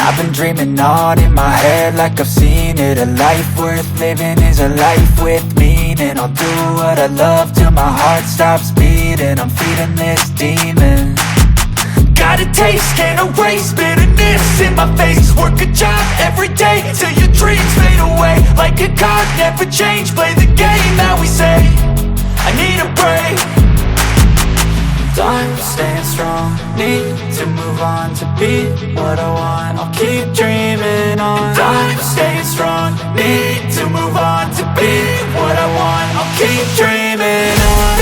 I've been dreaming on in my head like I've seen it. A life worth living is a life with meaning. I'll do what I love till my heart stops beating. I'm feeding this demon. Got a taste, can't erase bitterness in my face. Work a job every day till your dreams fade away. Like a card, never change, play the game that we say. I need a break. Time staying strong, need to move on to be what I want. I'll keep dreaming on. Time staying strong, need to move on to be what I want. I'll keep dreaming on.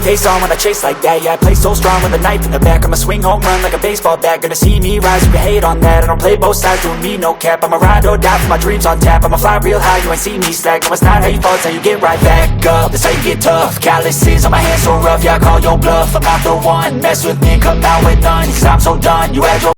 Face on when I chase like that. Yeah, I play so strong with a knife in the back. I'ma swing home run like a baseball bat. Gonna see me rise, you can hate on that. I don't play both sides, doing me no cap. I'ma ride or die for my dreams on tap. I'ma fly real high, you ain't see me slack. No, it's not how you fall, it's how you get right back up. That's how you get tough. Calluses on my hands so rough, yeah, I call your bluff. I'm not the one, mess with me and come out with none. Cause I'm so done, you had your